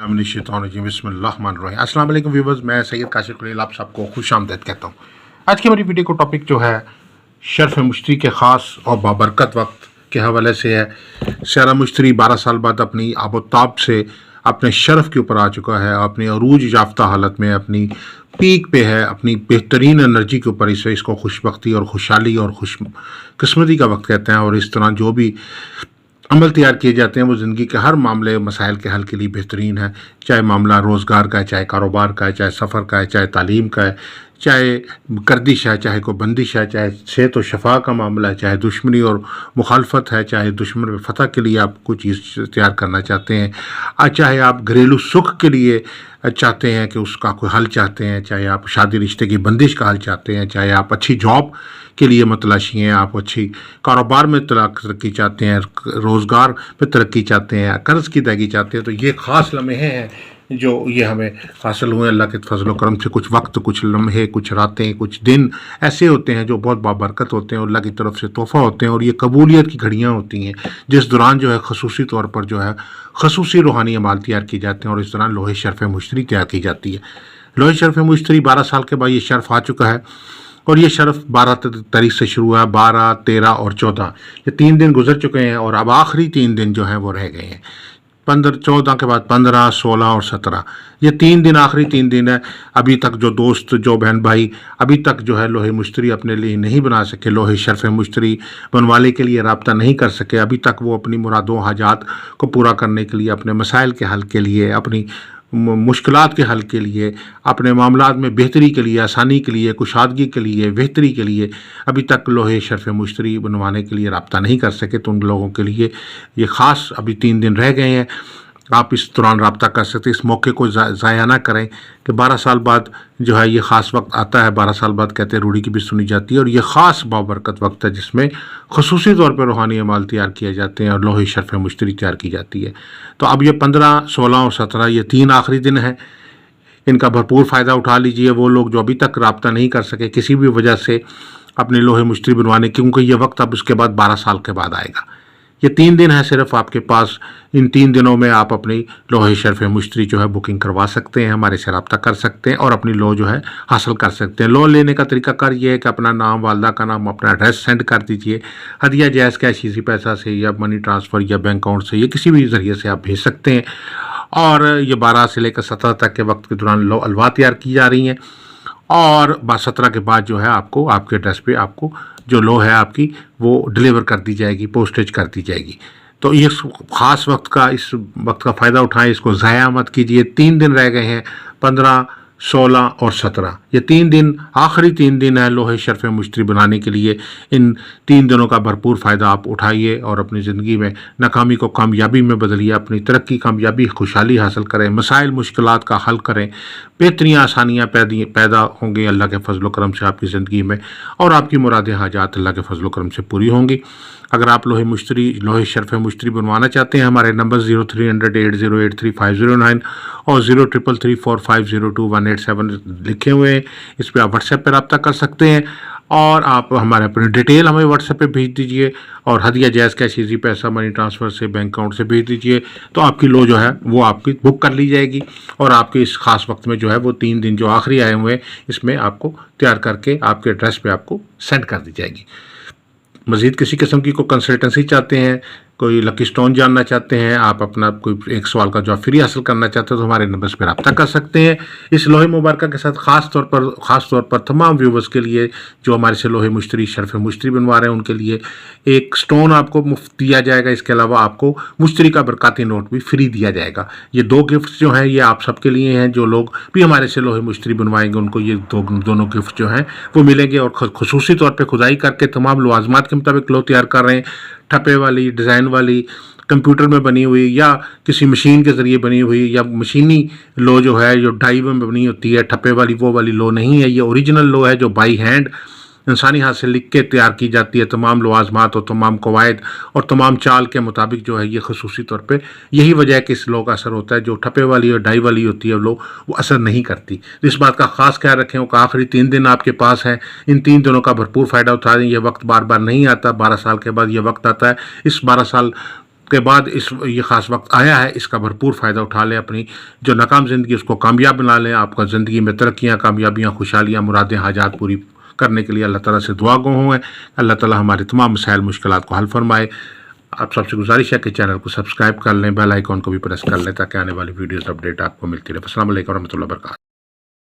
बिस्मिल्लाहिर्रहमानिर्रहीम। अस्सलाम वालेकुम व्यूवर्स, मैं सैयद काशिफ खलील आप सबको खुश आमदीद कहता हूँ। आज की हमारी वीडियो को टॉपिक जो है शर्फ मुश्तरी के ख़ास और बाबरकत वक्त के हवाले से है। शर्फ मुश्तरी 12 साल बाद अपनी आबोताब से अपने शर्फ के ऊपर आ चुका है, अपनी अरूज याफ्ता हालत में अपनी पीक पे है, अपनी बेहतरीन एनर्जी के ऊपर इसको खुशबख्ती और खुशहाली और खुश किस्मती का वक्त कहते हैं। और इस तरह जो भी अमल तैयार किए जाते हैं वो ज़िंदगी के हर मामले मसाइल के हल के लिए बेहतरीन है। चाहे मामला रोज़गार का है, चाहे कारोबार का है, चाहे सफ़र का है, चाहे तालीम का है, चाहे गर्दिश है, चाहे कोई बंदिश है, चाहे सेहत और शफा का मामला है, चाहे दुश्मनी और मुखालफत है, चाहे दुश्मन पे फतह के लिए आप कोई चीज़ तैयार करना चाहते हैं, चाहे आप घरेलू सुख के लिए चाहते हैं कि उसका कोई हल चाहते हैं, चाहे आप शादी रिश्ते की बंदिश का हल चाहते हैं, चाहे आप अच्छी जॉब के लिए मतलाशी हैं, आप अच्छी कारोबार में तरक्की चाहते हैं, रोज़गार में तरक्की चाहते हैं, कर्ज़ की अदायगी चाहते हैं, तो ये ख़ास लम्हे हैं जो ये हमें हासिल हुए अल्लाह के फजल करम से। कुछ वक्त, कुछ लम्हे, कुछ रातें, कुछ दिन ऐसे होते हैं जो बहुत बाबरकत होते हैं, अल्लाह की तरफ से तोहफ़ा होते हैं, और ये कबूलियत की घड़ियाँ होती हैं जिस दौरान जो है खसूसी तौर पर जो है खसूसी रूहानी अमाल तैयार किए जाते हैं, और इस दौरान लोहे शर्फ मुश्तरी तैयार की जाती है। लोहे शर्फ मुश्तरी 12 साल के बाद ये शर्फ आ चुका है, और ये शर्फ 12 तारीख से शुरू हुआ। 12, 13 और 14 ये 3 दिन गुजर चुके हैं, और अब आखिरी 3 दिन जो हैं वो रह गए हैं। 14 के बाद 15, 16 और 17 ये 3 दिन आखिरी 3 दिन है। अभी तक जो दोस्त, जो बहन भाई अभी तक जो है लोहे मुश्तरी अपने लिए नहीं बना सके, लोहे शर्फ मुश्तरी बनवाने के लिए रब्ता नहीं कर सके, अभी तक वो अपनी मुरादों हाजात को पूरा करने के लिए, अपने मसाइल के हल के लिए, अपनी मुश्किलात के हल के लिए, अपने मामलात में बेहतरी के लिए, आसानी के लिए, कुशादगी के लिए, बेहतरी के लिए अभी तक लोहे शर्फ मुश्तरी बनवाने के लिए रब्ता नहीं कर सके, तो उन लोगों के लिए ये ख़ास अभी 3 दिन रह गए हैं। आप इस दौरान रब्ता कर सकते, इस मौके को ज़ाया ना करें कि 12 साल बाद जो है ये ख़ास वक्त आता है। 12 साल बाद कहते हैं रूढ़ी की भी सुनी जाती है, और ये ख़ास बाबरकत वक्त है जिसमें खसूसी तौर पर रूहानी अमाल तैयार किए जाते हैं और लोहे शर्फ मुश्तरी तैयार की जाती है। तो अब ये 15, 16 और 17 ये 3 आखिरी दिन हैं, इनका भरपूर फ़ायदा उठा लीजिए। वो लोग जो अभी तक रब्ता नहीं कर सके किसी भी वजह से अपने लोहे मुश्तरी बनवाने, क्योंकि ये वक्त अब उसके बाद 12 साल के बाद आएगा। ये 3 दिन है सिर्फ आपके पास, इन 3 दिनों में आप अपनी लोहे शर्फ मुश्तरी जो है बुकिंग करवा सकते हैं, हमारे से रब्ता कर सकते हैं और अपनी लो जो है हासिल कर सकते हैं। लो लेने का तरीकाकार ये है कि अपना नाम, वालदा का नाम, अपना एड्रेस सेंड कर दीजिए। हदिया जायज़ कैश इसी पैसा से या मनी ट्रांसफ़र या बैंक अकाउंट से या किसी भी ज़रिए से आप भेज सकते हैं। और ये 12 से लेकर 17 तक के वक्त के दौरान लो अलवा तैयार की जा रही हैं, और 17 के बाद जो है आपको आपके एड्रेस पे आपको जो लो है आपकी वो डिलीवर कर दी जाएगी, पोस्टेज कर दी जाएगी। तो ये ख़ास वक्त का, इस वक्त का फ़ायदा उठाएं, इसको ज़ाया मत कीजिए। 3 दिन रह गए हैं, 15, 16 और 17 ये 3 दिन आखिरी 3 दिन है लोहे शर्फ मुश्तरी बनाने के लिए। इन 3 दिनों का भरपूर फ़ायदा आप उठाइए और अपनी ज़िंदगी में नाकामी को कामयाबी में बदलिए, अपनी तरक्की, कामयाबी, खुशहाली हासिल करें, मसाइल मुश्किलात का हल करें, बेहतरीन आसानियाँ पैदा होंगी अल्लाह के फजल करम से आपकी ज़िंदगी में, और आपकी मुरादें हाजात अल्लाह के फजल करम से पूरी होंगी। अगर आप लोहे शर्फ मुश्तरी बनवाना चाहते हैं, हमारे नंबर 0300 8083 और 03334502 लिखे हुए हैं, इस पर आप व्हाट्सएप पर रब्ता कर सकते हैं, और आप हमारे अपनी डिटेल हमें व्हाट्सएप पे भेज दीजिए, और हदिया जायज़ कैश इजी पैसा मनी ट्रांसफ़र से, बैंक अकाउंट से भेज दीजिए, तो आपकी लो जो है वो आपकी बुक कर ली जाएगी, और आपके इस ख़ास वक्त में जो है वो 3 दिन जो आखिरी आए हुए हैं इसमें आपको तैयार करके आपके एड्रेस पे आपको सेंड कर दी जाएगी। मज़ीद किसी किस्म की कोई कंसल्टेंसी चाहते हैं, कोई लकी स्टोन जानना चाहते हैं, आप अपना कोई एक सवाल का जवाब फ्री हासिल करना चाहते हैं, तो हमारे नंबर पर रब्ता कर सकते हैं। इस लोहे मुबारक के साथ ख़ास तौर पर तमाम व्यूवर्स के लिए जो हमारे से लोहे मुश्तरी शर्फ मुश्तरी बनवा रहे हैं उनके लिए एक स्टोन आपको मुफ्त दिया जाएगा। इसके अलावा आपको मुश्तरी का बरकाती नोट भी फ्री दिया जाएगा। ये 2 गिफ्ट्स जो हैं ये आप सबके लिए हैं। जो लोग भी हमारे से लोहे मुश्तरी बनवाएंगे उनको ये दोनों गिफ्ट जो हैं वो मिलेंगे, और खसूसी तौर पर खुदाई करके तमाम लवाजमात के मुताबिक लो तैयार कर रहे हैं। ठप्पे वाली, डिज़ाइन वाली, कंप्यूटर में बनी हुई या किसी मशीन के ज़रिए बनी हुई, या मशीनी लो जो है जो डाई में बनी होती है, ठप्पे वाली वो वाली लो नहीं है। ये ओरिजिनल लो है जो बाई हैंड इंसानी हाथ से लिख के तैयार की जाती है। तमाम लवाजमात और तमाम कवायद और तमाम चाल के मुताबिक जो है ये खसूसी तौर पे, यही वजह है कि इस लो का असर होता है। जो ठप्पे वाली और डाई वाली होती है लो वो असर नहीं करती। तो इस बात का ख़ास ख्याल रखें। वो आखिरी 3 दिन आपके पास हैं, इन 3 दिनों का भरपूर फ़ायदा उठा दें। ये वक्त बार बार नहीं आता, 12 साल के बाद ये वक्त आता है। इस 12 साल کے بعد یہ خاص وقت آیا ہے، اس کا بھرپور فائدہ اٹھا لیں، اپنی جو ناکام زندگی اس کو کامیاب بنا لیں. آپ کا زندگی میں ترقیاں، کامیابیاں، خوشحالیاں، مرادیں، حاجات پوری کرنے کے لیے اللہ تعالیٰ سے دعا گو ہوں. اللہ تعالیٰ ہمارے تمام مسائل مشکلات کو حل فرمائے. آپ سب سے گزارش ہے کہ چینل کو سبسکرائب کر لیں، بیل آئیکن کو بھی پریس کر لیں تاکہ آنے والی ویڈیوز اپڈیٹ آپ کو ملتی رہے. السلام علیکم ورحمۃ اللہ وبرکاتہ.